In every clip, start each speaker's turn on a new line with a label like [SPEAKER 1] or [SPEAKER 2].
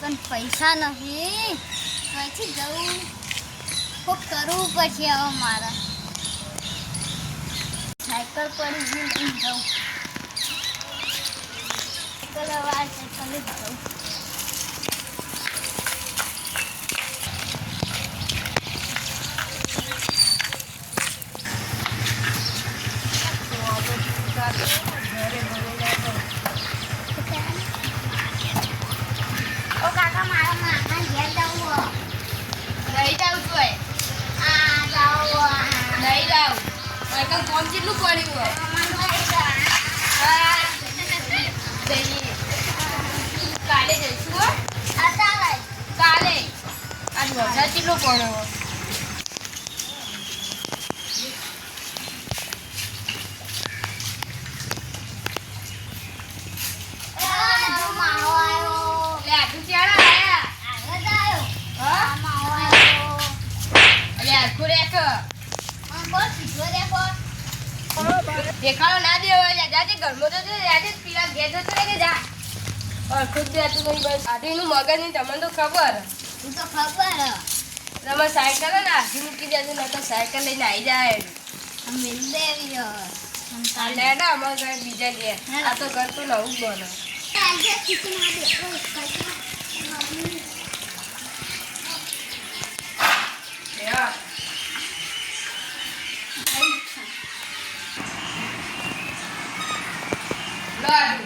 [SPEAKER 1] પણ પૈસા નહીં, પછી જવું ખૂબ કરવું પડશે. હવે મારે સાયકલ પડી ગઈ, લઈને જાઉં. સાયકલ હવે સાયકલ જ જાઉં. ઓ કાકા, મારા મામા ઘેર જવું.
[SPEAKER 2] નહીં જાઉં છું
[SPEAKER 1] નહીં જાઉં.
[SPEAKER 2] કોમ કેટલું પડ્યું હોય કાલે જઈશું હો. કાલે આજ વરસાદ કેટલો પડ્યો દેખાડો ના દેવાય જાજે ઘરમાં તો જાજે પીલા ઘેર જતો રહે કે જા ખુદ દેતું નહીં બસ આધીનું મગજ નહીં તમને તો ખબર તમે સાયકલ ને આધી મૂકી દેજો ને તો સાયકલ લઈને આવી જાય લેડા અમારા ઘર બીજા લે આ તો ઘર તો નવું જ બનો લાડુ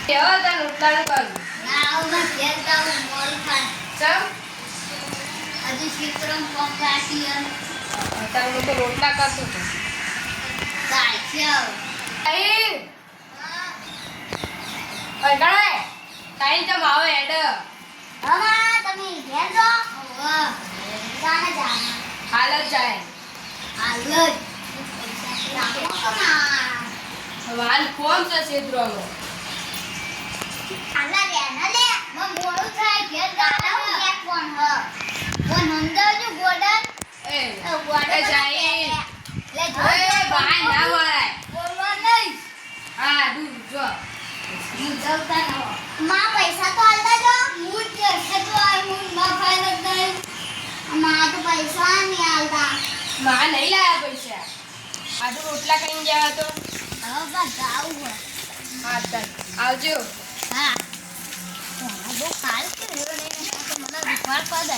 [SPEAKER 2] કેવા તને ઉતારું કરું અત્યારે હું તો રોટલા કરતો હતો ટાઈમ જમ આવે હેડ હાલ જ જાય હાલ ફોન છે છેતરોનો
[SPEAKER 1] પૈસા તો આલતા જો હું જ તો હું મફાઈ લગાઈ માં તો પૈસા નહીં આલતા
[SPEAKER 2] માં નહીં લાયા પૈસા આજુ રોટલા કઈ ગયા તો
[SPEAKER 1] હવે બસ આવું
[SPEAKER 2] હા ચાલ આવજો
[SPEAKER 1] હા બહુ ખાસ કે મને વિશ્વાસ પડે